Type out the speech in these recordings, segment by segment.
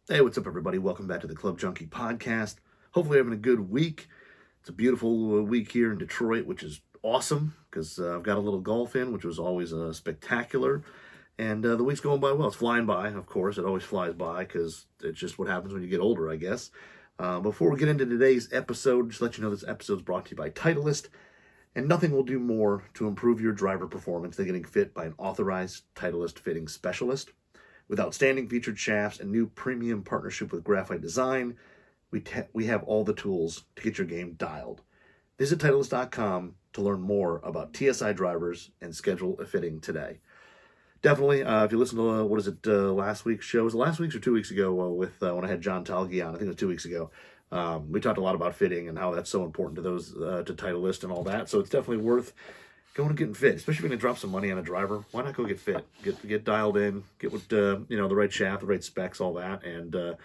Hey, what's up, everybody? Welcome back to the Club Junkie podcast. Hopefully, you're having a good week. It's a beautiful week here in Detroit, which is awesome because I've got a little golf in, which was always spectacular. And the week's going by well. It's flying by, of course. It always flies by because it's just what happens when you get older, I guess. Before we get into today's episode, just let you know this episode is brought to you by Titleist. And nothing will do more to improve your driver performance than getting fit by an authorized Titleist fitting specialist. With outstanding featured shafts and new premium partnership with Graphite Design, we have all the tools to get your game dialed. Visit Titleist.com to learn more about TSI drivers and schedule a fitting today. Definitely, if you listen to, last week's show? Was it last week's or 2 weeks ago when I had John Talgi on? I think it was 2 weeks ago. We talked a lot about fitting and how that's so important to those, to Titleist and all that. So it's definitely worth going and getting fit, especially if you're going to drop some money on a driver. Why not go get fit? Get dialed in, get with the right shaft, the right specs, all that, and you're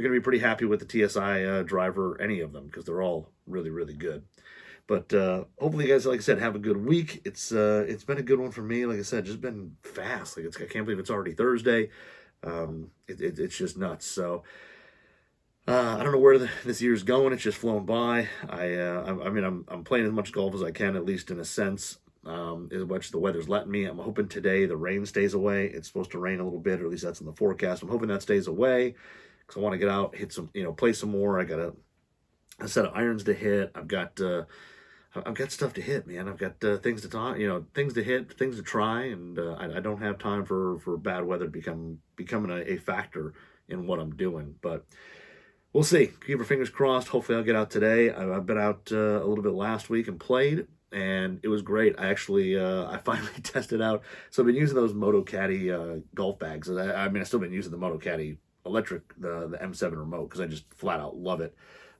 going to be pretty happy with the TSI driver, any of them, because they're all really, really good. But hopefully, you guys, like I said, have a good week. It's been a good one for me. Like I said, just been fast. I can't believe it's already Thursday. It's just nuts. So. I don't know where this year's going. It's just flown by. I'm playing as much golf as I can, at least in a sense, as much as the weather's letting me. I'm hoping today the rain stays away. It's supposed to rain a little bit, or at least that's in the forecast. I'm hoping that stays away because I want to get out, hit some, play some more. I got a set of irons to hit. I've got stuff to hit, man. I've got things to talk, things to hit, things to try, and I don't have time for bad weather becoming a factor in what I'm doing, but. We'll see. Keep our fingers crossed. Hopefully I'll get out today. I've been out a little bit last week and played, and it was great. I actually, I finally tested out. So I've been using those Moto Caddy golf bags. I've still been using the Moto Caddy electric, the M7 remote, because I just flat out love it.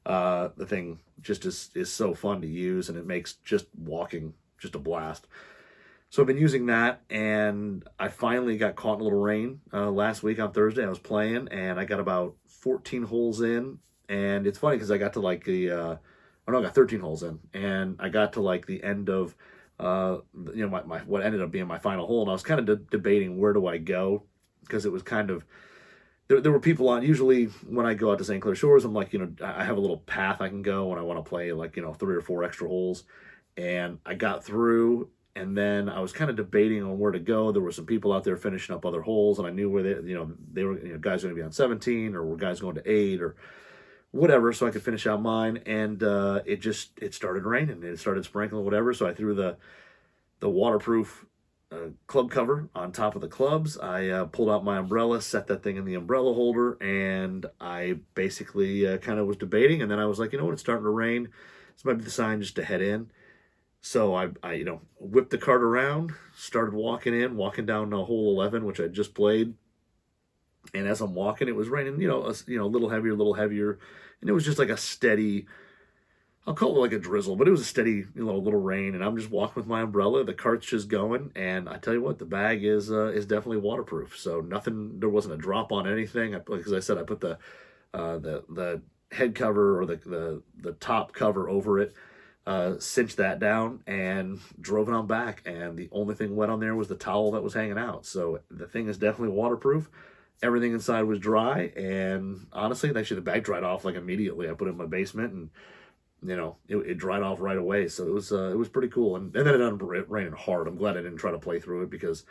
The thing just is so fun to use, and it makes just walking just a blast. So I've been using that, and I finally got caught in a little rain last week on Thursday. I was playing, and I got about 14 holes in, and it's funny because I got to I got 13 holes in, and I got to the end of, my what ended up being my final hole, and I was kind of debating where do I go, because it was kind of, there were people on. Usually when I go out to St. Clair Shores, I'm I have a little path I can go when I want to play 3 or 4 extra holes, and I got through. And then I was kind of debating on where to go. There were some people out there finishing up other holes, and I knew where they were, guys going to be on 17, or were guys going to 8, or whatever, so I could finish out mine. And it started raining. It started sprinkling, whatever. So I threw the waterproof club cover on top of the clubs. I pulled out my umbrella, set that thing in the umbrella holder, and I basically kind of was debating. And then I was like, you know what? It's starting to rain. This might be the sign just to head in. So I whipped the cart around, started walking down hole 11, which I just played. And as I'm walking, it was raining, a little heavier. And it was just like a steady, I'll call it like a drizzle, but it was a steady, little rain. And I'm just walking with my umbrella. The cart's just going. And I tell you what, the bag is definitely waterproof. So there wasn't a drop on anything. As I said, I put the head cover, or the top cover over it. Cinched that down and drove it on back, and the only thing wet on there was the towel that was hanging out. So the thing is definitely waterproof. Everything inside was dry, and honestly, actually the bag dried off immediately. I put it in my basement, and it dried off right away. So it was pretty cool. And then it ended up raining hard. I'm glad I didn't try to play through it, because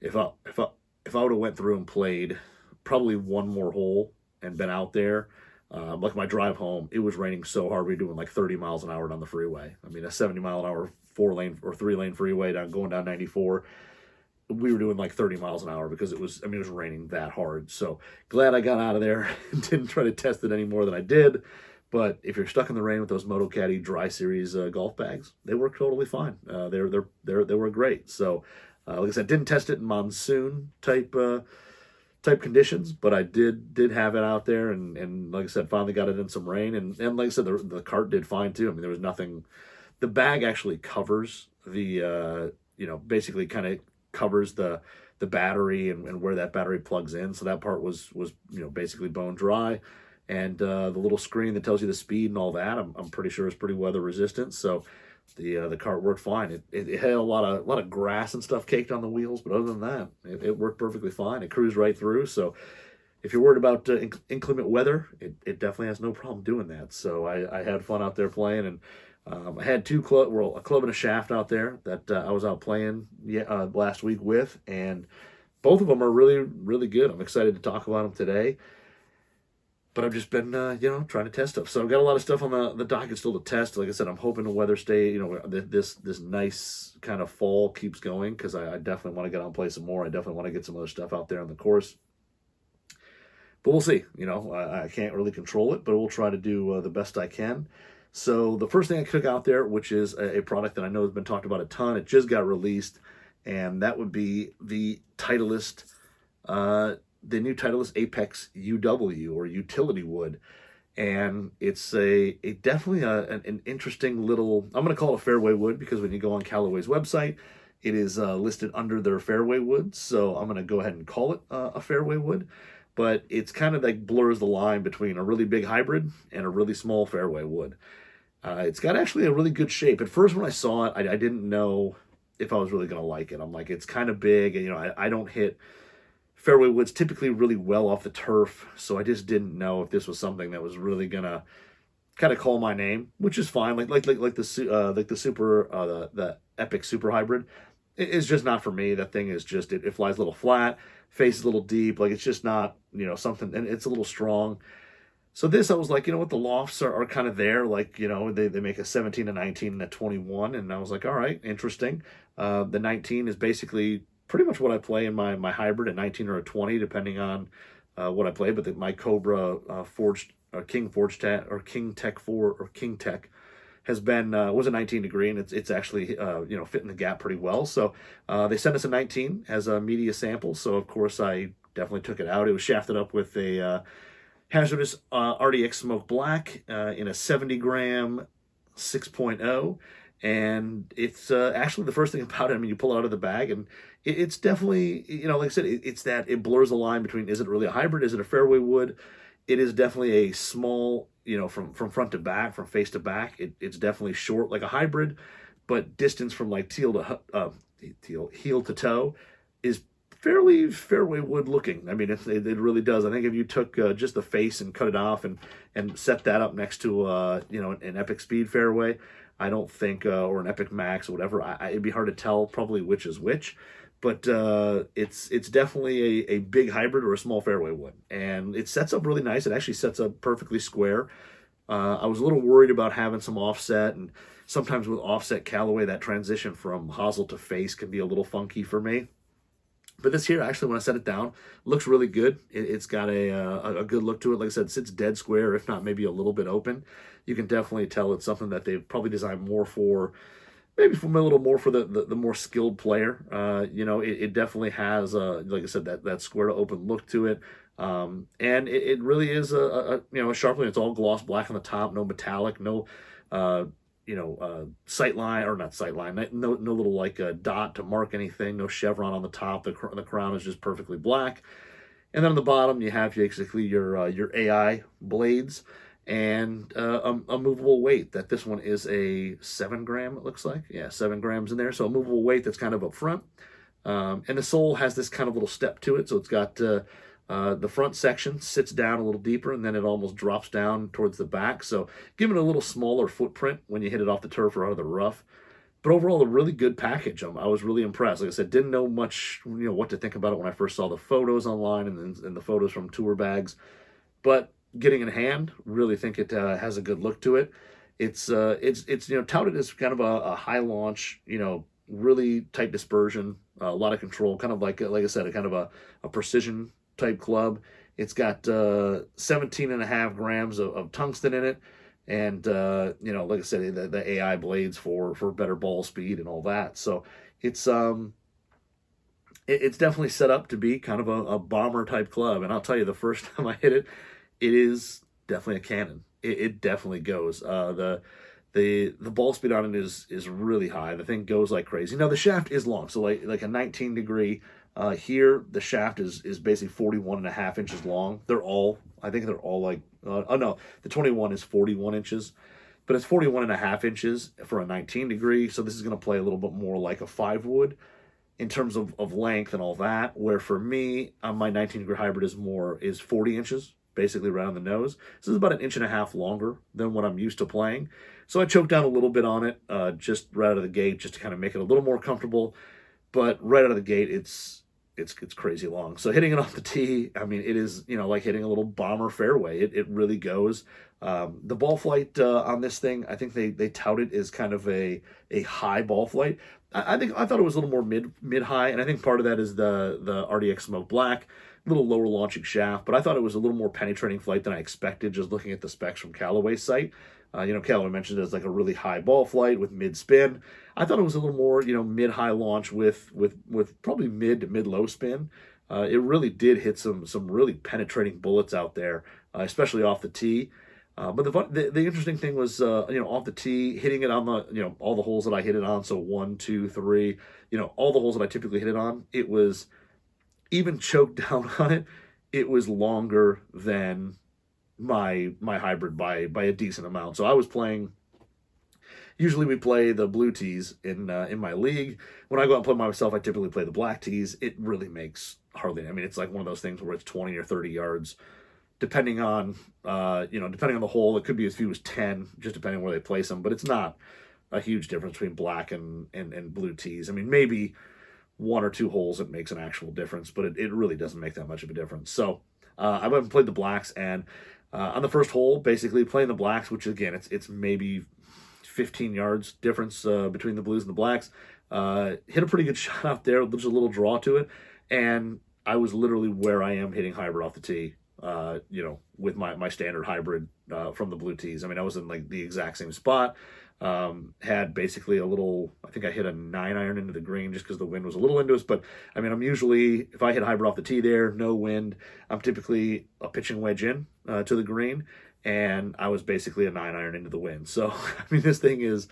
if I would have went through and played probably one more hole and been out there. My drive home, it was raining so hard we were doing 30 miles an hour down the freeway. I mean, a 70 mile an hour 4-lane or 3-lane freeway going down 94. We were doing 30 miles an hour because it was raining that hard. So glad I got out of there and didn't try to test it any more than I did. But if you're stuck in the rain with those Moto Caddy Dry Series golf bags, they work totally fine. They were great. So like I said, didn't test it in monsoon type conditions, but I did have it out there, and like I said, finally got it in some rain, and like I said, the cart did fine too. I mean, there was nothing. The bag actually covers the basically kind of covers the battery and where that battery plugs in, so that part was basically bone dry, and the little screen that tells you the speed and all that, I'm pretty sure is pretty weather resistant. So the cart worked fine. It had a lot of grass and stuff caked on the wheels, but other than that, it worked perfectly fine. It cruised right through. So if you're worried about inclement weather, it definitely has no problem doing that. So I had fun out there playing, and I had a club and a shaft out there that I was out playing last week with, and both of them are really, really good. I'm excited to talk about them today. But I've just been, trying to test stuff. So I've got a lot of stuff on the docket still to test. Like I said, I'm hoping the weather stay, this nice kind of fall keeps going, because I definitely want to get out and play some more. I definitely want to get some other stuff out there on the course. But we'll see. I can't really control it, but we'll try to do the best I can. So the first thing I took out there, which is a product that I know has been talked about a ton, it just got released, and that would be the Titleist, the new Titleist Apex UW, or utility wood. And it's definitely an interesting little, I'm going to call it a fairway wood, because when you go on Callaway's website, it is listed under their fairway wood. So I'm going to go ahead and call it a fairway wood. But it's kind of like blurs the line between a really big hybrid and a really small fairway wood. It's got actually a really good shape. At first when I saw it, I didn't know if I was really going to like it. I'm like, it's kind of big, and I don't hit fairway woods typically really well off the turf, so I just didn't know if this was something that was really gonna kind of call my name, which is fine. Like the Epic Super Hybrid, it's just not for me. That thing is just it flies a little flat, face is a little deep, like it's just not something, and it's a little strong. So this, I was like, what, the lofts are kind of there, like they make a 17, a 19, and a 21, and I was like, all right, interesting. The 19 is basically pretty much what I play in my hybrid, a 19 or a 20, depending on what I play. But my Cobra Forged King Forged Tech, or King Tech 4 or King Tech, has been was a 19 degree, and it's actually fitting the gap pretty well. So they sent us a 19 as a media sample. So of course I definitely took it out. It was shafted up with a hazardous RDX Smoke Black in a 70 gram 6.0. And it's actually, the first thing about it, I mean, you pull it out of the bag, and it's definitely, like I said, it's that it blurs the line between, is it really a hybrid, is it a fairway wood? It is definitely a small, from front to back, from face to back. It's definitely short like a hybrid, but distance from like heel to toe is fairly fairway wood looking. I mean, it really does. I think if you took just the face and cut it off and set that up next to an Epic Speed fairway, I don't think, or an Epic Max or whatever, it'd be hard to tell probably which is which. But it's definitely a big hybrid or a small fairway wood, and it sets up really nice. It actually sets up perfectly square. I was a little worried about having some offset, and sometimes with offset Callaway, that transition from hosel to face can be a little funky for me. But this here, actually, when I set it down, looks really good. It's got a good look to it. Like I said, it sits dead square, if not maybe a little bit open. You can definitely tell it's something that they've probably designed more for, maybe from a little more for the more skilled player. It definitely has, like I said, that square to open look to it. And it really is a sharp line. It's all gloss black on the top, no metallic, no sight line, or not sight line, no little like a dot to mark anything, no chevron on the top. The crown is just perfectly black, and then on the bottom you have basically your AI blades and a movable weight. That this one is a 7 gram, it looks like, 7 grams in there. So a movable weight that's kind of up front, and the sole has this kind of little step to it. So it's got the front section sits down a little deeper, and then it almost drops down towards the back. So giving it a little smaller footprint when you hit it off the turf or out of the rough. But overall, a really good package. I was really impressed. Like I said, didn't know much, what to think about it when I first saw the photos online and the photos from tour bags. But getting in hand, really think it has a good look to it. It's touted as kind of a high launch, really tight dispersion, a lot of control, kind of like I said, a kind of a precision type club. It's got 17.5 grams of tungsten in it, and like I said, the AI blades for better ball speed and all that. So it's definitely set up to be kind of a bomber type club. And I'll tell you, the first time I hit it, it is definitely a cannon. It definitely goes. The ball speed on it is really high. The thing goes like crazy. Now the shaft is long, so like a 19 degree. Here, the shaft is basically 41.5 inches long. I think they're all like, the 21 is 41 inches, but it's 41.5 inches for a 19 degree. So this is going to play a little bit more like a 5 wood. in terms of length and all that, where for me, on my 19-degree hybrid is 40 inches, basically around the nose. This is about an inch and a half longer than what I'm used to playing. So I choked down a little bit on it, just right out of the gate, just to kind of make it a little more comfortable. But right out of the gate, it's crazy long. So hitting it off the tee, I mean, it is, like hitting a little bomber fairway. It really goes. The ball flight on this thing, I think they tout it as kind of a high ball flight. I thought it was a little more mid high, and I think part of that is the RDX Smoke Black, a little lower launching shaft, but I thought it was a little more penetrating flight than I expected just looking at the specs from Callaway's site. Callaway mentioned it as like a really high ball flight with mid spin. I thought it was a little more, mid high launch with probably mid to mid low spin. It really did hit some really penetrating bullets out there, especially off the tee. But the interesting thing was, off the tee, hitting it on the, all the holes that I hit it on. So 1, 2, 3, all the holes that I typically hit it on. It was even choked down on it. It was longer than my hybrid by a decent amount. So I was playing. Usually we play the blue tees in my league. When I go out and play myself, I typically play the black tees. It really makes hardly. I mean, it's like one of those things where it's 20 or 30 yards. Depending on depending on the hole, it could be as few as 10, just depending on where they place them. But it's not a huge difference between black and blue tees. I mean, maybe 1 or 2 holes it makes an actual difference, but it really doesn't make that much of a difference. So I went and played the blacks, and on the first hole, basically playing the blacks, which again, it's maybe 15 yards difference between the blues and the blacks. Hit a pretty good shot out there. There's a little draw to it, and I was literally where I am hitting hybrid off the tee. With my standard hybrid from the blue tees. I mean, I was in like the exact same spot. Had basically a little, I think I hit a 9-iron into the green just because the wind was a little into us. But I mean, I'm usually, if I hit hybrid off the tee there, no wind, I'm typically a pitching wedge in to the green. And I was basically a 9-iron into the wind. So, I mean, this thing is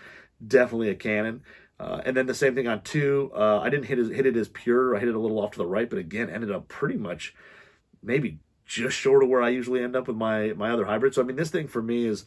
definitely a cannon. And then the same thing on 2. I didn't hit it as pure. I hit it a little off to the right, but again, ended up pretty much maybe just short of where I usually end up with my other hybrid. So I mean, this thing for me is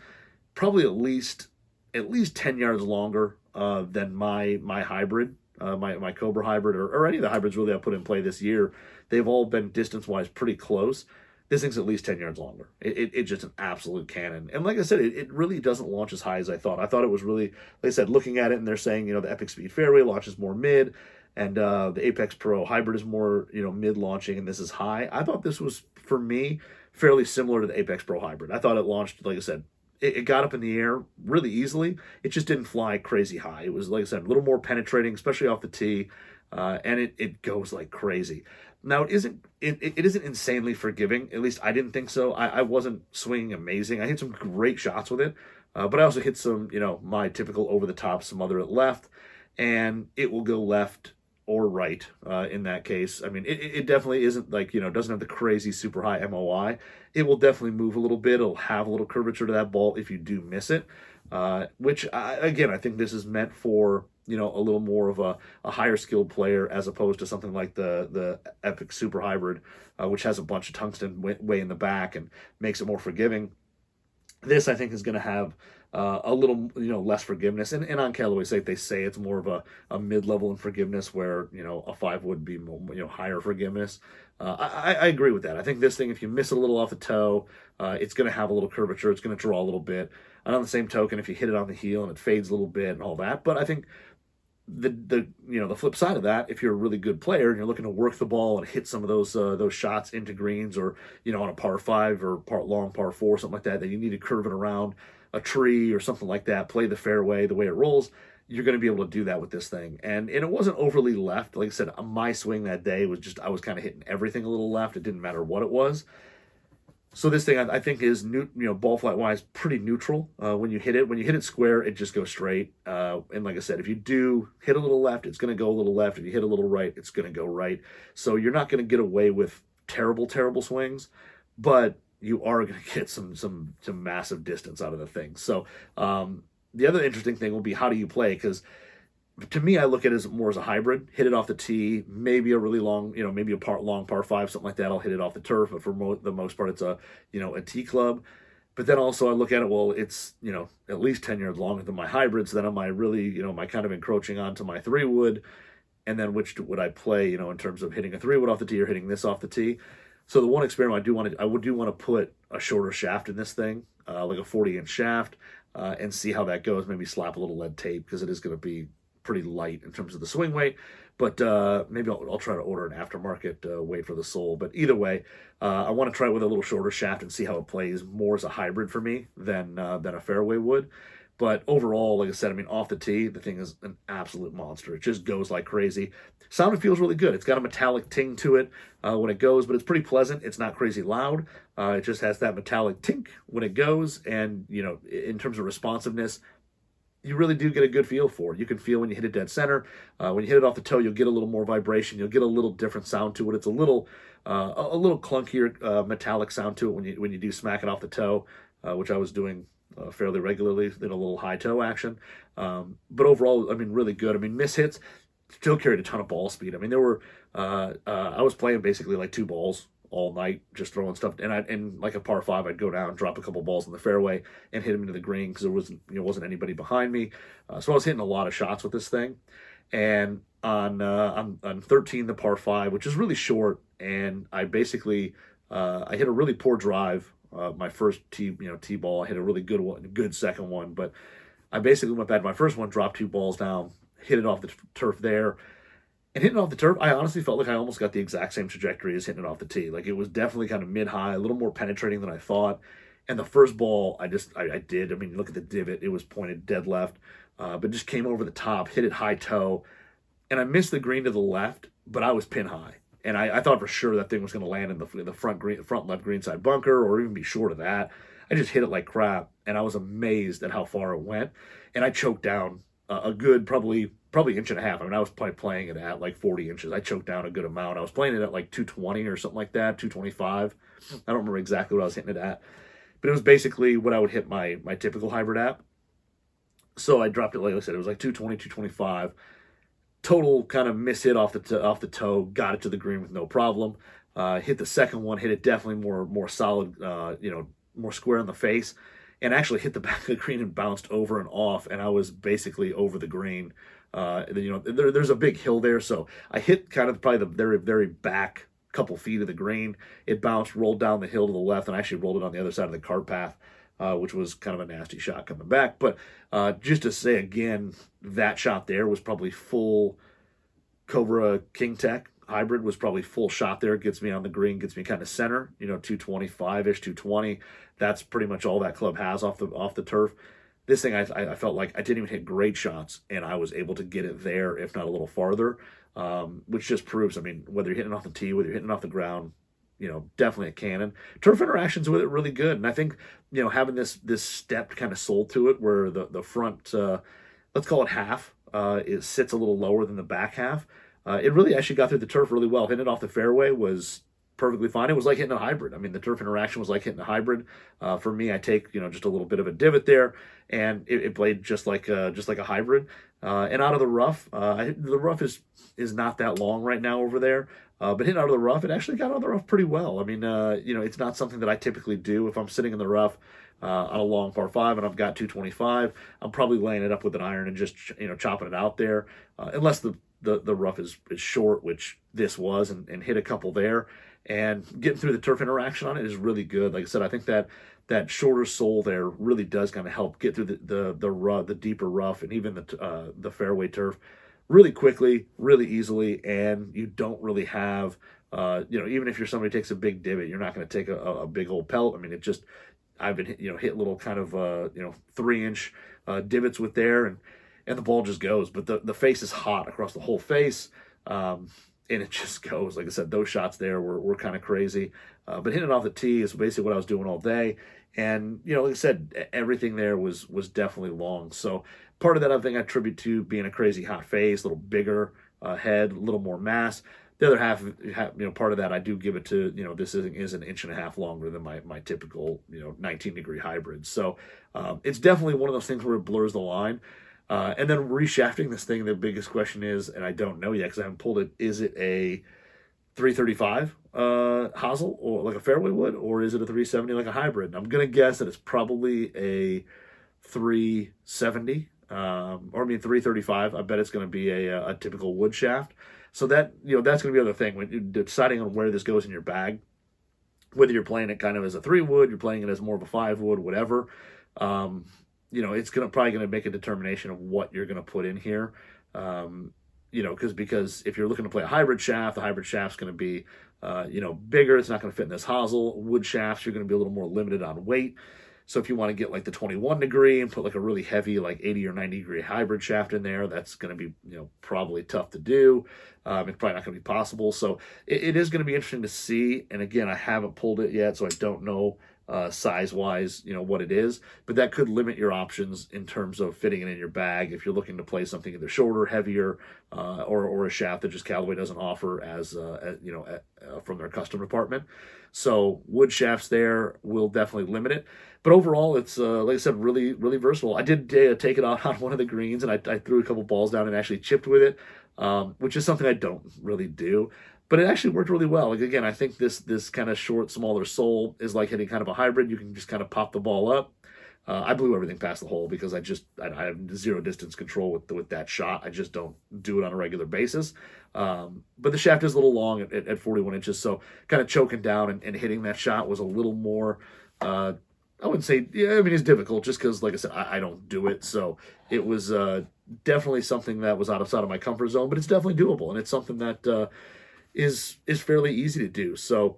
probably at least 10 yards longer than my hybrid, my Cobra hybrid, or any of the hybrids really I put in play this year. They've all been distance-wise pretty close. This thing's at least 10 yards longer. It's just an absolute cannon. And like I said, it really doesn't launch as high as I thought. I thought it was really, like I said, looking at it, and they're saying, the Epic Speed Fairway launches more mid, and the Apex Pro hybrid is more, mid-launching, and this is high. I thought this was, for me, fairly similar to the Apex Pro hybrid. I thought it launched, like I said, it got up in the air really easily. It just didn't fly crazy high. It was, like I said, a little more penetrating, especially off the tee, and it goes like crazy. Now, it isn't insanely forgiving. At least I didn't think so. I wasn't swinging amazing. I hit some great shots with it, but I also hit some, my typical over-the-top smother at left, and it will go left or right in that case. I mean, it definitely isn't like, doesn't have the crazy super high MOI. It will definitely move a little bit. It'll have a little curvature to that ball if you do miss it, which, again, I think this is meant for, a little more of a higher skilled player as opposed to something like the Epic Super Hybrid, which has a bunch of tungsten way in the back and makes it more forgiving. This, I think, is going to have a little, less forgiveness. And on Callaway's site, they say it's more of a mid-level in forgiveness where, a 5 would be more, higher forgiveness. I agree with that. I think this thing, if you miss it a little off the toe, it's going to have a little curvature. It's going to draw a little bit. And on the same token, if you hit it on the heel and it fades a little bit and all that. But I think the flip side of that, if you're a really good player and you're looking to work the ball and hit some of those shots into greens, or on a par 5 or par 4, something like that, that you need to curve it around a tree or something like that, play the fairway the way it rolls, you're going to be able to do that with this thing. And it wasn't overly left. Like I said, my swing that day was just, I was kind of hitting everything a little left. It didn't matter what it was. So this thing, I think, is ball flight wise pretty neutral. When you hit it square, it just goes straight. And like I said, if you do hit a little left, it's going to go a little left. If you hit a little right, it's going to go right. So you're not going to get away with terrible swings, but you are going to get some massive distance out of the thing. So the other interesting thing will be, how do you play? Because to me, I look at it as more as a hybrid. Hit it off the tee, maybe a really long, maybe a long par 5, something like that. I'll hit it off the turf, but for the most part, it's a tee club. But then also I look at it, well, it's, at least 10 yards longer than my hybrid. So then am I really, am I kind of encroaching onto my 3-wood? and then which would I play, in terms of hitting a 3-wood off the tee or hitting this off the tee. So the one experiment I do want to put a shorter shaft in this thing, like a 40-inch shaft, and see how that goes. Maybe slap a little lead tape because it is going to be pretty light in terms of the swing weight. But maybe I'll try to order an aftermarket weight for the sole. But either way, I want to try it with a little shorter shaft and see how it plays more as a hybrid for me than a fairway would. But overall, like I said, off the tee, the thing is an absolute monster. It just goes like crazy. Sound and feels really good. It's got a metallic ting to it when it goes, but it's pretty pleasant. It's not crazy loud. It just has that metallic tink when it goes. And, in terms of responsiveness, you really do get a good feel for it. You can feel when you hit it dead center. When you hit it off the toe, you'll get a little more vibration. You'll get a little different sound to it. It's a little clunkier metallic sound to it when you do smack it off the toe, which I was doing fairly regularly, in a little high toe action. But overall, really good. Miss hits still carried a ton of ball speed. There were I was playing basically like 2 balls all night, just throwing stuff. And like a par 5, I'd go down, drop a couple balls in the fairway, and hit them into the green because there wasn't anybody behind me. So I was hitting a lot of shots with this thing. And on 13, the par 5, which is really short, and I basically I hit a really poor drive. My first tee ball, I hit a really good second one, but I basically went back to my first one, dropped 2 balls down, hit it off the turf there. And hitting off the turf, I honestly felt like I almost got the exact same trajectory as hitting it off the tee. Like, it was definitely kind of mid-high, a little more penetrating than I thought. And the first ball, I did. Look at the divot. It was pointed dead left, but just came over the top, hit it high toe. And I missed the green to the left, but I was pin high. And I thought for sure that thing was going to land in the front left greenside bunker, or even be short of that. I just hit it like crap, and I was amazed at how far it went. And I choked down a good probably inch and a half. I was probably playing it at like 40 inches. I choked down a good amount. I was playing it at like 220 or something like that, 225. I don't remember exactly what I was hitting it at, but it was basically what I would hit my typical hybrid at. So I dropped it, like I said, it was like 220, 225. Total kind of miss hit off the toe, got it to the green with no problem. Hit the second one, hit it definitely more solid, more square in the face, and actually hit the back of the green and bounced over and off, and I was basically over the green. There's a big hill there, so I hit kind of probably the very, very back couple feet of the green. It bounced, rolled down the hill to the left, and I actually rolled it on the other side of the cart path, which was kind of a nasty shot coming back. But just to say again, that shot there was probably full Cobra King Tech hybrid, was probably full shot there. It gets me on the green, gets me kind of center, 225-ish, 220. That's pretty much all that club has off the turf. This thing, I felt like I didn't even hit great shots, and I was able to get it there, if not a little farther, which just proves, whether you're hitting off the tee, whether you're hitting off the ground, definitely a cannon. Turf interactions with it really good, and I think, having this stepped kind of sole to it, where the front, let's call it half, it sits a little lower than the back half. It really actually got through the turf really well. Hitting it off the fairway was perfectly fine. It was like hitting a hybrid. The turf interaction was like hitting a hybrid. For me, I take just a little bit of a divot there, and it played just like a hybrid. And out of the rough, the rough is not that long right now over there. But hitting out of the rough, it actually got out of the rough pretty well. It's not something that I typically do. If I'm sitting in the rough on a long par 5 and I've got 225, I'm probably laying it up with an iron and just chopping it out there, unless the rough is short, which this was, and hit a couple there. And getting through the turf interaction on it is really good. Like I said, I think that shorter sole there really does kind of help get through the deeper rough, and even the fairway turf really quickly, really easily. And you don't really have, even if you're somebody who takes a big divot, you're not going to take a big old pelt. I've been hit little kind of 3-inch divots with there, and the ball just goes. But the face is hot across the whole face. And it just goes. Like I said, those shots there were kind of crazy. But hitting it off the tee is basically what I was doing all day. And, like I said, everything there was definitely long. So part of that, I think, I attribute to being a crazy hot face, a little bigger head, a little more mass. The other half, part of that, I do give it to, this is an inch and a half longer than my typical, 19-degree hybrid. So it's definitely one of those things where it blurs the line. And then reshafting this thing, the biggest question is, and I don't know yet because I haven't pulled it, is it a 335 hosel, or like a fairway wood, or is it a 370 like a hybrid? And I'm going to guess that it's probably a 370 or I mean 335. I bet it's going to be a typical wood shaft. So that, that's going to be the other thing when you're deciding on where this goes in your bag. Whether you're playing it kind of as a 3-wood, you're playing it as more of a 5-wood, whatever. It's probably going to make a determination of what you're going to put in here. Because if you're looking to play a hybrid shaft, the hybrid shaft's going to be, bigger. It's not going to fit in this hosel. Wood shafts, you're going to be a little more limited on weight. So if you want to get like the 21 degree and put like a really heavy, like 80 or 90 degree hybrid shaft in there, that's going to be, probably tough to do. It's probably not going to be possible. So it is going to be interesting to see. And again, I haven't pulled it yet, so I don't know size-wise, what it is. But that could limit your options in terms of fitting it in your bag if you're looking to play something either shorter, heavier, or a shaft that just Callaway doesn't offer from their custom department. So wood shafts there will definitely limit it. But overall, it's, like I said, really, really versatile. I did take it out on one of the greens, and I threw a couple balls down and actually chipped with it, which is something I don't really do. But it actually worked really well. Like, again, I think this kind of short, smaller sole is like hitting kind of a hybrid. You can just kind of pop the ball up. I blew everything past the hole because I have zero distance control with that shot. I just don't do it on a regular basis. But the shaft is a little long at 41 inches, so kind of choking down and hitting that shot was a little more, I wouldn't say, it's difficult just because, like I said, I don't do it. So it was definitely something that was outside of my comfort zone, but it's definitely doable. And it's something that is fairly easy to do. So,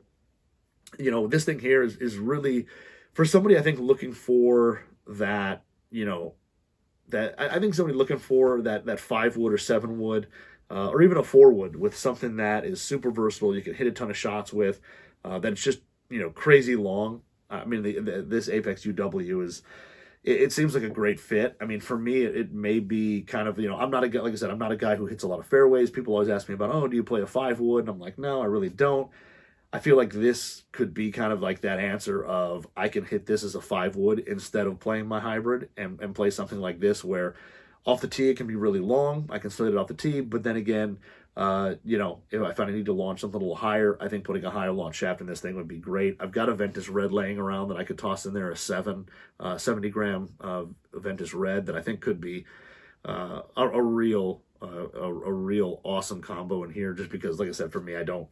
this thing here is really, for somebody, I think, looking for that, I think somebody looking for that 5-wood or 7-wood, or even a 4-wood with something that is super versatile, you can hit a ton of shots with, that's just, crazy long. I mean, this Apex UW is, it seems like a great fit. I mean, for me, it may be kind of, I'm not a guy, like I said, I'm not a guy who hits a lot of fairways. People always ask me about, do you play a 5-wood? And I'm like, no, I really don't. I feel like this could be kind of like that answer of I can hit this as a 5-wood instead of playing my hybrid and play something like this where off the tee it can be really long. I can still hit it off the tee, but then again, if I find I need to launch something a little higher, I think putting a higher launch shaft in this thing would be great. I've got a Ventus Red laying around that I could toss in there, a 70-gram Ventus Red that I think could be a real awesome combo in here. Just because, like I said, for me, I don't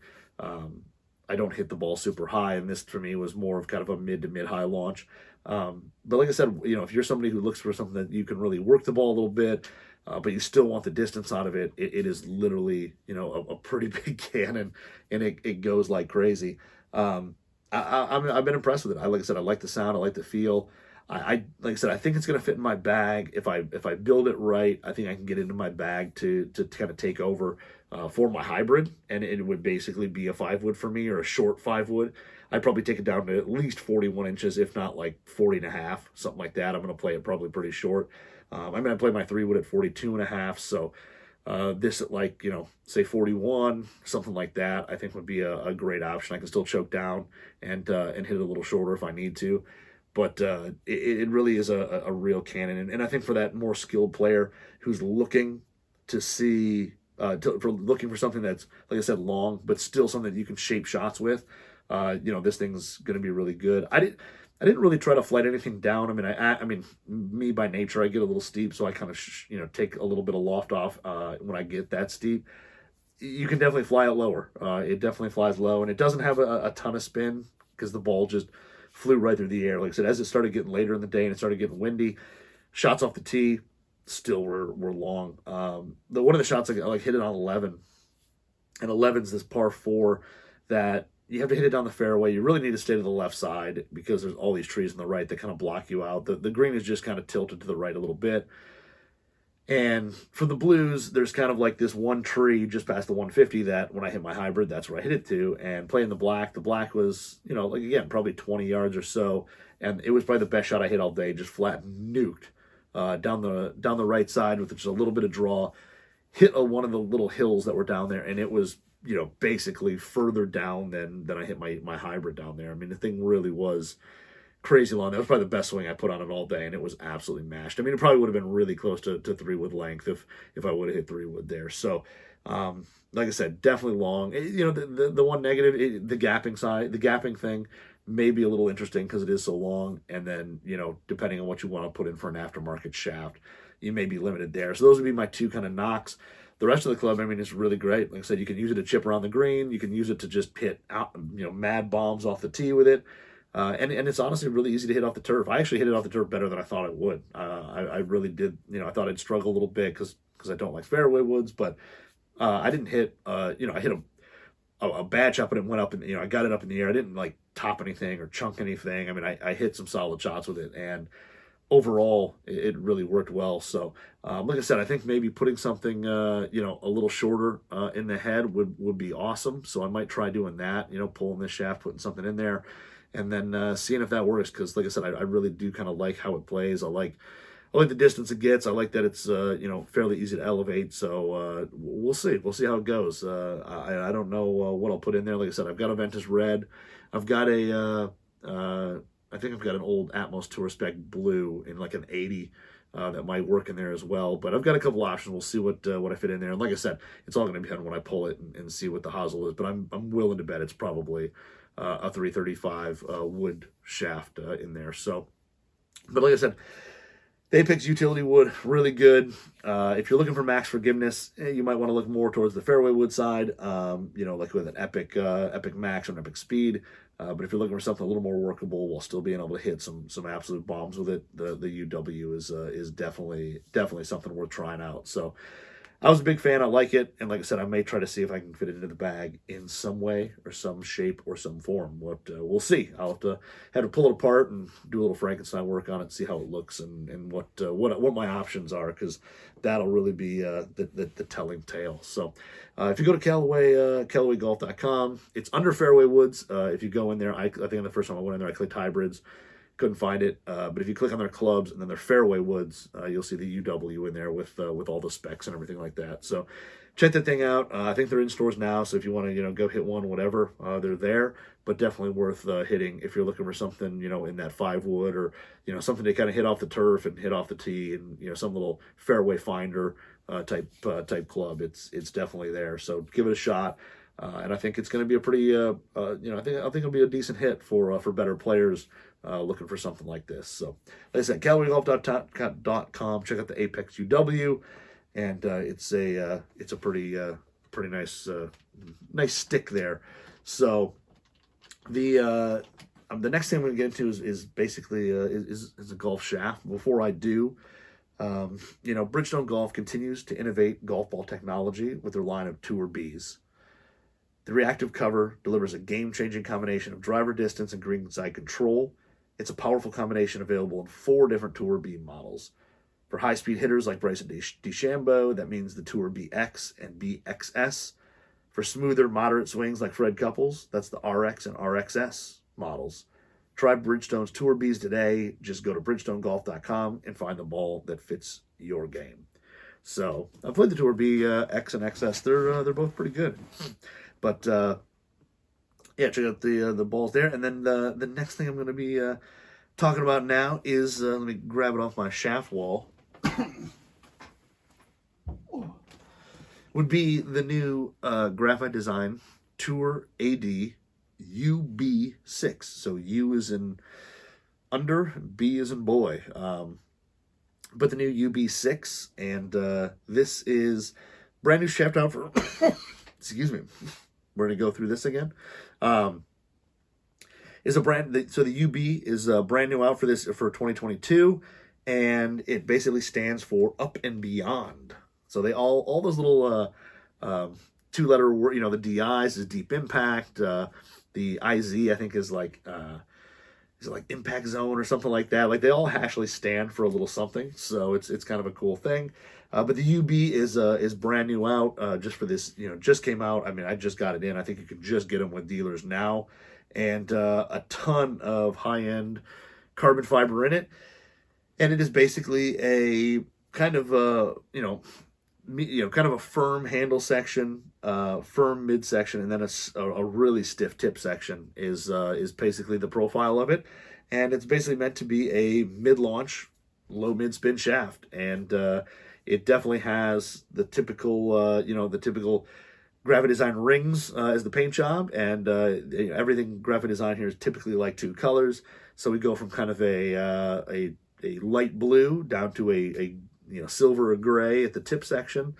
hit the ball super high, and this for me was more of kind of a mid to mid-high launch. But like I said, if you're somebody who looks for something that you can really work the ball a little bit, but you still want the distance out of it, it is literally, a pretty big cannon, and it goes like crazy. I've been impressed with it. Like I said, I like the sound, I like the feel. Like I said, I think it's going to fit in my bag. If I build it right, I think I can get into my bag to kind of take over for my hybrid, and it would basically be a 5-wood for me, or a short 5-wood. I'd probably take it down to at least 41 inches, if not like 40 and a half, something like that. I'm going to play it probably pretty short. I play my 3-wood at 42 and a half, so this at like, say 41, something like that, I think would be a great option. I can still choke down and hit it a little shorter if I need to. But it really is a real cannon. And I think for that more skilled player who's looking to see, looking for something that's, like I said, long, but still something that you can shape shots with, this thing's going to be really good. I didn't really try to flight anything down. I mean, me by nature, I get a little steep, so I kind of, take a little bit of loft off when I get that steep. You can definitely fly it lower. It definitely flies low, and it doesn't have a ton of spin because the ball just flew right through the air. Like I said, as it started getting later in the day and it started getting windy, shots off the tee still were long. One of the shots I hit it on 11, and 11's this par 4 that you have to hit it down the fairway. You really need to stay to the left side because there's all these trees on the right that kind of block you out. The green is just kind of tilted to the right a little bit. And for the blues, there's kind of like this one tree just past the 150 that when I hit my hybrid, that's where I hit it to. And playing the black was, like again, probably 20 yards or so. And it was probably the best shot I hit all day, just flat nuked down the right side with just a little bit of draw. Hit one of the little hills that were down there, and it was, basically further down than I hit my hybrid down there. I mean, the thing really was crazy long. That was probably the best swing I put on it all day, and it was absolutely mashed. I mean, it probably would have been really close to 3-wood length if I would have hit 3-wood there. So, like I said, definitely long. The one negative, the gapping thing may be a little interesting because it is so long, and then, depending on what you want to put in for an aftermarket shaft, you may be limited there. So those would be my two kind of knocks. The rest of the club, I mean, is really great. Like I said, you can use it to chip around the green. You can use it to just hit out, mad bombs off the tee with it. And it's honestly really easy to hit off the turf. I actually hit it off the turf better than I thought it would. I really did. I thought I'd struggle a little bit because I don't like fairway woods, but I didn't hit. I hit a bad shot, but it went up, and I got it up in the air. I didn't like top anything or chunk anything. I mean, I hit some solid shots with it, and overall, it really worked well. So, like I said, I think maybe putting something, a little shorter in the head would be awesome. So I might try doing that. Pulling this shaft, putting something in there, and then seeing if that works. Because, like I said, I really do kind of like how it plays. I like the distance it gets. I like that it's fairly easy to elevate. So we'll see. We'll see how it goes. I don't know what I'll put in there. Like I said, I've got a Ventus Red. I've got I think I've got an old Atmos Tour Spec Blue in like an 80 that might work in there as well. But I've got a couple options. We'll see what I fit in there. And like I said, it's all going to depend when I pull it and see what the hosel is. But I'm willing to bet it's probably a 335 wood shaft in there. So, but like I said, the Apex utility wood, really good. If you're looking for max forgiveness, you might want to look more towards the fairway wood side, like with an Epic Max or an Epic Speed. But if you're looking for something a little more workable while still being able to hit some absolute bombs with it, the UW is definitely something worth trying out. So I was a big fan. I like it. And like I said, I may try to see if I can fit it into the bag in some way or some shape or some form. We'll see. I'll have to pull it apart and do a little Frankenstein work on it, see how it looks and what my options are, because that'll really be the telling tale. So if you go to CallawayGolf.com, it's under fairway woods. If you go in there, I think the first time I went in there, I clicked hybrids. Couldn't find it, but if you click on their clubs and then their fairway woods, you'll see the UW in there with all the specs and everything like that. So check that thing out. I think they're in stores now, so if you want to go hit one, whatever, they're there. But definitely worth hitting if you're looking for something in that 5 wood or something to kind of hit off the turf and hit off the tee and some little fairway finder type club. It's definitely there. So give it a shot. And I think it's going to be a pretty, I think it'll be a decent hit for better players looking for something like this. So, like I said, CallawayGolf.com. Check out the Apex UW, and it's a pretty nice stick there. So, the next thing I'm going to get into is basically is a golf shaft. Before I do, Bridgestone Golf continues to innovate golf ball technology with their line of Tour Bs. The reactive cover delivers a game-changing combination of driver distance and greenside control. It's a powerful combination available in 4 different Tour B models. For high-speed hitters like Bryson DeChambeau, that means the Tour BX and BXS. For smoother, moderate swings like Fred Couples, that's the RX and RXS models. Try Bridgestone's Tour Bs today. Just go to bridgestonegolf.com and find the ball that fits your game. So, I've played the Tour B X and XS. They're both pretty good. But check out the balls there. And then the next thing I'm going to be talking about now is, let me grab it off my shaft wall, would be the new Graphite Design Tour AD UB6. So U is in under, B is in boy. But the new UB6, and this is brand new shaft out for, excuse me, we're going to go through this again. Is a brand, so the UB is brand new out for 2022, and it basically stands for up and beyond. So they all those little 2-letter word, the DIs is deep impact, the IZ I think is like impact zone or something like that. Like they all actually stand for a little something, so it's kind of a cool thing. But the UB is brand new out just for this. Just came out. I mean, I just got it in. I think you can just get them with dealers now, and a ton of high-end carbon fiber in it. And it is basically a kind of kind of a firm handle section, firm midsection, and then a really stiff tip section is basically the profile of it. And it's basically meant to be a mid-launch, low mid-spin shaft, and it definitely has the typical, Graphite Design rings as the paint job, and everything Graphite Design here is typically like 2 colors. So we go from kind of a light blue down to a silver or gray at the tip section.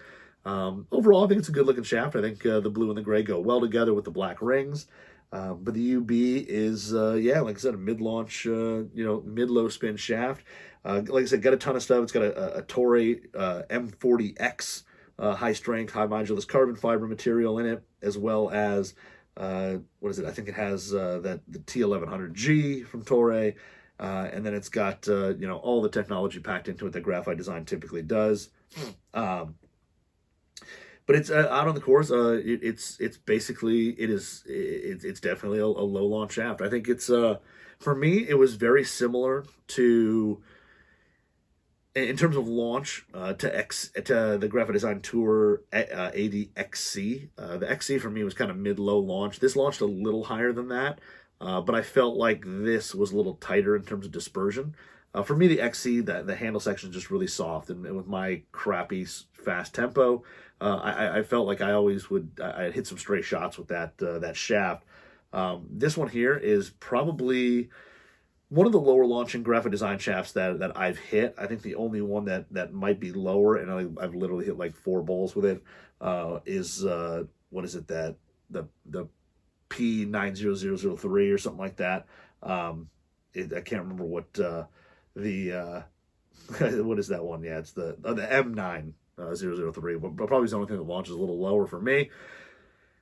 Overall, I think it's a good looking shaft. I think the blue and the gray go well together with the black rings. But the UB is, like I said, a mid-launch, mid-low spin shaft. Like I said, got a ton of stuff. It's got a Toray M40X high strength, high modulus carbon fiber material in it, as well as, what is it? I think it has the T1100G from Toray. And then it's got, all the technology packed into it that Graphite Design typically does. But it's out on the course. It's basically it's definitely a low launch shaft. I think it's for me it was very similar to in terms of launch to the Graphite Design Tour AD XC. The XC for me was kind of mid-low launch. This launched a little higher than that, but I felt like this was a little tighter in terms of dispersion. For me, the XC, the handle section is just really soft, and with my crappy fast tempo, I felt like I always would. I'd hit some stray shots with that shaft. This one here is probably one of the lower launching Graphite Design shafts that I've hit. I think the only one that might be lower, and I've literally hit like 4 balls with it, is what is it, that the P90003 or something like that. I can't remember what what is that one? Yeah, it's the M9 003, but probably is the only thing that launches a little lower for me.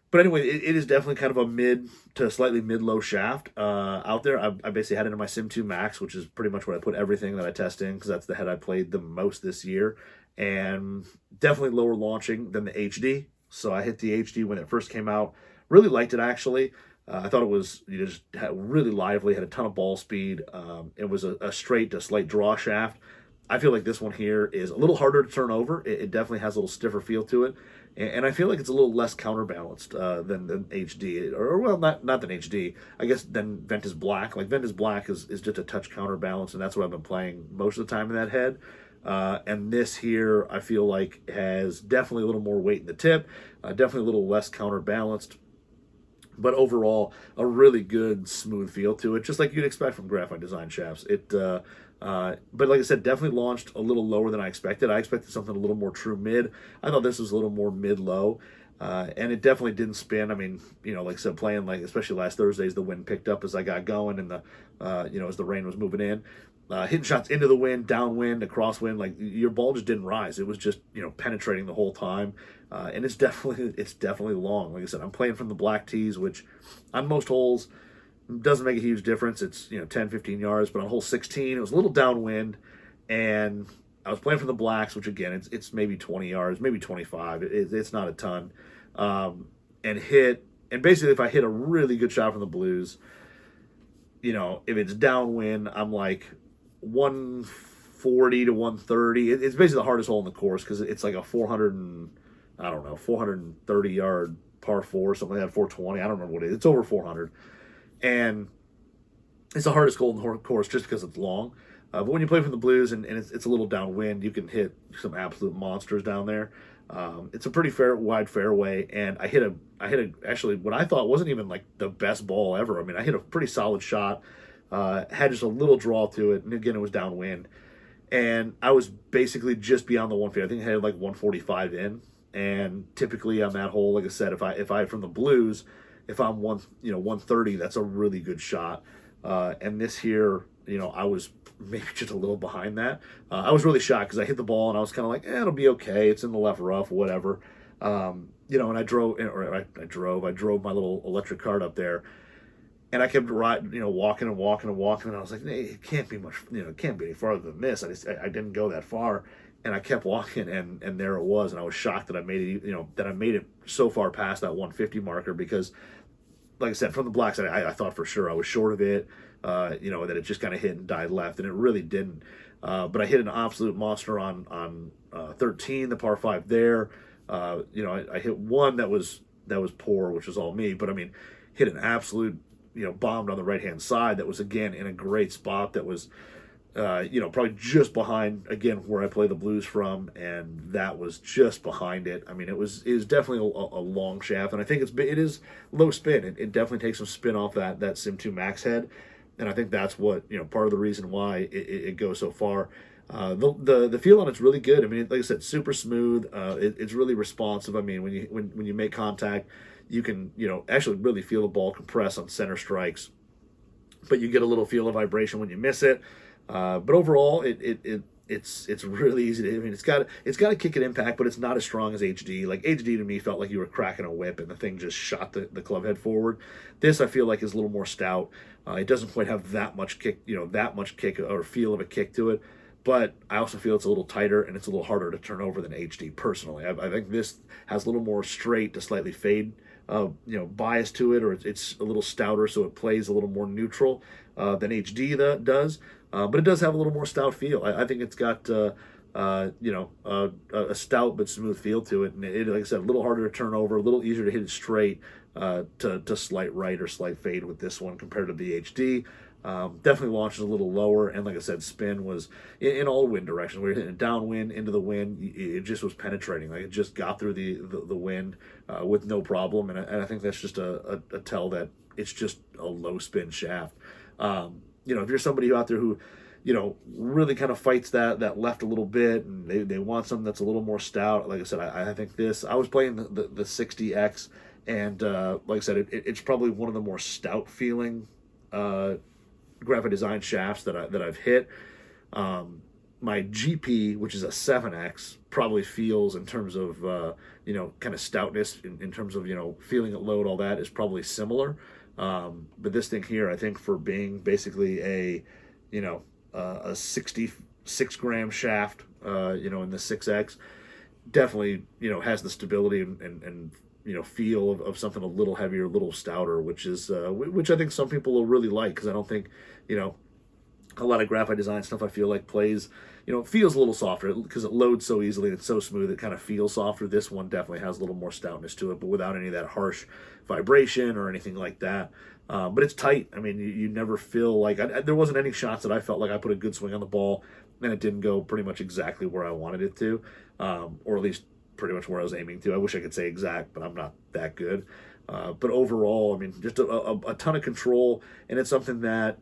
But anyway, it is definitely kind of a mid to slightly mid-low shaft out there. I basically had it in my Sim 2 Max, which is pretty much where I put everything that I test in, because that's the head I played the most this year. And definitely lower launching than the HD. So I hit the HD when it first came out. Really liked it, actually. I thought it was just really lively, had a ton of ball speed. It was a straight to slight draw shaft. I feel like this one here is a little harder to turn over. It definitely has a little stiffer feel to it. And I feel like it's a little less counterbalanced than HD. Or well, not than HD. I guess than Ventus Black. Like Ventus Black is just a touch counterbalanced, and that's what I've been playing most of the time in that head. And this here, I feel like has definitely a little more weight in the tip. Definitely a little less counterbalanced. But overall, a really good, smooth feel to it, just like you'd expect from Graphite Design shafts. But like I said, definitely launched a little lower than I expected. I expected something a little more true mid. I thought this was a little more mid-low, and it definitely didn't spin. I mean, like I said, playing especially last Thursdays, the wind picked up as I got going, and as the rain was moving in. Hitting shots into the wind, downwind, across wind, like your ball just didn't rise. It was just penetrating the whole time, and it's definitely long. Like I said, I'm playing from the black tees, which on most holes doesn't make a huge difference. It's 10, 15 yards, but on hole 16 it was a little downwind, and I was playing from the blacks, which again it's maybe 20 yards, maybe 25. It's not a ton, and basically if I hit a really good shot from the blues, if it's downwind, I'm like 140 to 130. It's basically the hardest hole in the course because it's like a 430 yard par 4, something like that, 420. I don't remember what it is. It's over 400. And it's the hardest hole in the course just because it's long. But when you play from the blues and it's a little downwind, you can hit some absolute monsters down there. It's a pretty wide fairway, and I hit actually what I thought wasn't even like the best ball ever. I mean, I hit a pretty solid shot, had just a little draw to it, and again, it was downwind. And I was basically just beyond the 150. I think I had like 145 in. And typically on that hole, like I said, if I from the blues, if I'm 130, that's a really good shot. And this here, I was maybe just a little behind that. I was really shocked because I hit the ball and I was kind of like, it'll be okay. It's in the left rough, whatever. And I drove my little electric cart up there, and I kept walking and walking and walking, and I was like, it can't be much, it can't be any farther than this. I didn't go that far, and I kept walking, and there it was, and I was shocked that I made it, so far past that 150 marker, because, like I said, from the black side, I thought for sure I was short of it, that it just kind of hit and died left, and it really didn't. But I hit an absolute monster on 13, the par 5 there. I hit one that was poor, which was all me, but I mean, hit an absolute, bombed on the right-hand side that was, again, in a great spot that was, probably just behind, again, where I play the blues from, and that was just behind it. I mean, it is definitely a long shaft, and I think it is low spin. It definitely takes some spin off that Sim 2 Max head, and I think that's what, part of the reason why it goes so far. The feel on it's really good. I mean, like I said, super smooth. It's really responsive. I mean, when you make contact, you can actually really feel the ball compress on center strikes, but you get a little feel of vibration when you miss it. But overall, it's really easy to. I mean, it's got a kick at impact, but it's not as strong as HD. Like HD to me felt like you were cracking a whip and the thing just shot the club head forward. This I feel like is a little more stout. It doesn't quite have that much kick, that much kick or feel of a kick to it. But I also feel it's a little tighter and it's a little harder to turn over than HD personally. I think this has a little more straight to slightly fade, bias to it, or it's a little stouter, so it plays a little more neutral than HD does. But it does have a little more stout feel. I think it's got a stout but smooth feel to it, and it, like I said, a little harder to turn over, a little easier to hit it straight to slight right or slight fade with this one compared to the HD. Definitely launches a little lower, and like I said, spin was in all wind directions. We were hitting downwind into the wind. It just was penetrating. Like it just got through the wind with no problem, and I think that's just a tell that it's just a low spin shaft. If you're somebody out there who, really kind of fights that left a little bit, and they want something that's a little more stout. Like I said, I think this. I was playing the 60X, and like I said, it's probably one of the more stout feeling Graphite Design shafts that I've hit. My GP, which is a 7X, probably feels in terms of kind of stoutness in terms of feeling it load, all that is probably similar. But this thing here, I think for being basically a 66 gram shaft, in the 6X, definitely has the stability and feel of something a little heavier, a little stouter, which I think some people will really like, because I don't think a lot of Graphite Design stuff I feel like plays, feels a little softer because it loads so easily and it's so smooth. It kind of feels softer. This one definitely has a little more stoutness to it, but without any of that harsh vibration or anything like that. But it's tight. I mean, you never feel like there wasn't any shots that I felt like I put a good swing on the ball and it didn't go pretty much exactly where I wanted it to, or at least pretty much where I was aiming to. I wish I could say exact, but I'm not that good. But overall, I mean, just a ton of control, and it's something that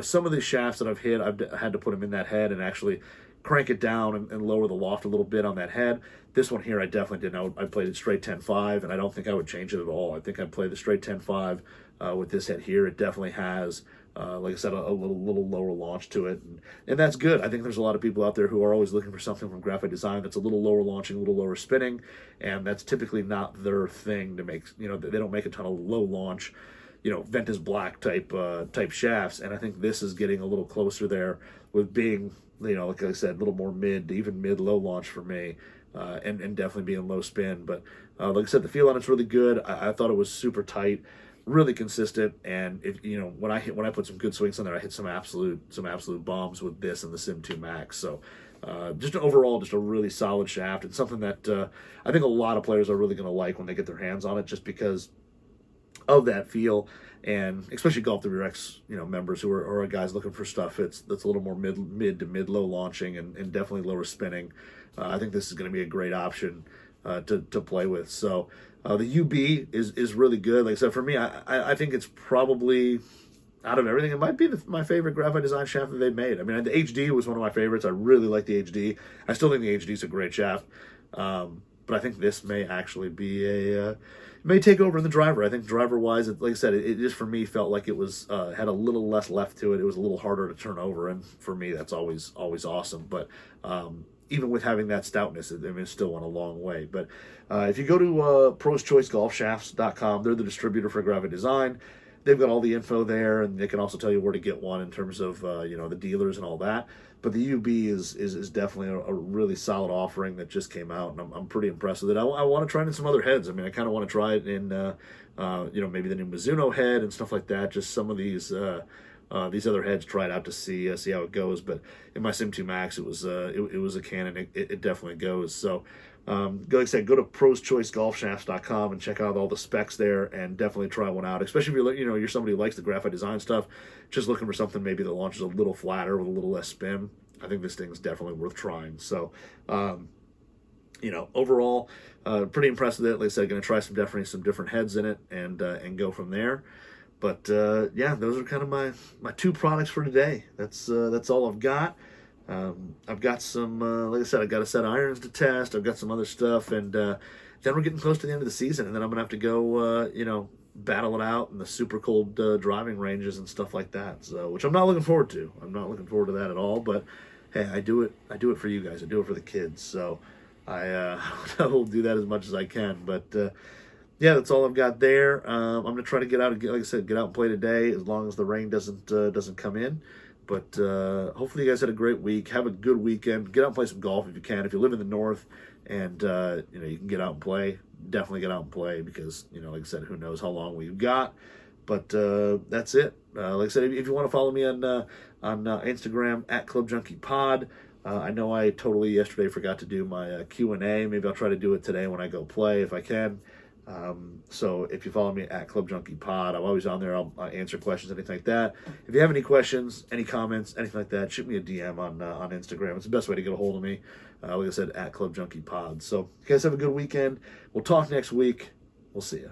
some of these shafts that I've hit, I've had to put them in that head and actually crank it down and lower the loft a little bit on that head. This one here, I definitely didn't. I played it straight 10-5, and I don't think I would change it at all. I think I'd play the straight 10-5 with this head here. It definitely has, like I said, a little lower launch to it, and that's good. I think there's a lot of people out there who are always looking for something from Graphite Design that's a little lower launching, a little lower spinning, and that's typically not their thing to make. They don't make a ton of low launch, Ventus Black type shafts, and I think this is getting a little closer there with being, like I said, a little more even mid-low launch for me, and definitely being low spin. But like I said, the feel on it's really good. I thought it was super tight, really consistent, and if when I put some good swings on there, I hit some absolute bombs with this and the Sim 2 Max. So just overall, just a really solid shaft, and something that I think a lot of players are really going to like when they get their hands on it, just because of that feel, and especially Golf the Rear X, members who are guys looking for stuff that's a little more mid to mid-low launching and definitely lower spinning. I think this is going to be a great option to play with. So the UB is really good. Like I said, for me, I think it's probably, out of everything, it might be my favorite Graphite Design shaft that they've made. I mean, the HD was one of my favorites. I really like the HD. I still think the HD is a great shaft. But I think this may actually be may take over in the driver. I think driver-wise, like I said, it just for me felt like it was had a little less left to it. It was a little harder to turn over, and for me, that's always awesome. But even with having that stoutness, it still went a long way. But if you go to proschoicegolfshafts.com, they're the distributor for Graphite Design. They've got all the info there, and they can also tell you where to get one in terms of the dealers and all that. But the UB is definitely a really solid offering that just came out, and I'm pretty impressed with it. I want to try it in some other heads. I mean, I kind of want to try it in maybe the new Mizuno head and stuff like that. Just some of these other heads, try it out to see how it goes. But in my Sim 2 Max, it was a Canon. It definitely goes. So like I said, go to proschoicegolfshafts.com and check out all the specs there, and definitely try one out. Especially if you're somebody who likes the Graphite Design stuff, just looking for something maybe that launches a little flatter with a little less spin. I think this thing's definitely worth trying. So overall, pretty impressed with it. Like I said, going to try some different heads in it and go from there. But yeah, those are kind of my two products for today. That's all I've got. I've got some, like I said, I've got a set of irons to test. I've got some other stuff, and then we're getting close to the end of the season, and then I'm gonna have to go, battle it out in the super cold driving ranges and stuff like that. So, which I'm not looking forward to. I'm not looking forward to that at all. But hey, I do it for you guys. I do it for the kids. So I will do that as much as I can. But yeah, that's all I've got there. I'm gonna try to get out and like I said, get out and play today as long as the rain doesn't come in. But hopefully you guys had a great week. Have a good weekend. Get out and play some golf if you can. If you live in the north and you can get out and play, definitely get out and play because like I said, who knows how long we've got. But that's it. Like I said, if you want to follow me on Instagram at Club Junkie Pod. I know I totally yesterday forgot to do my Q&A. Maybe I'll try to do it today when I go play if I can. So if you follow me at Club Junkie Pod, I'm always on there. I'll answer questions, anything like that. If you have any questions, any comments, anything like that, shoot me a DM on Instagram. It's the best way to get a hold of me. Like I said, at Club Junkie Pod. So you guys have a good weekend. We'll talk next week. We'll see you.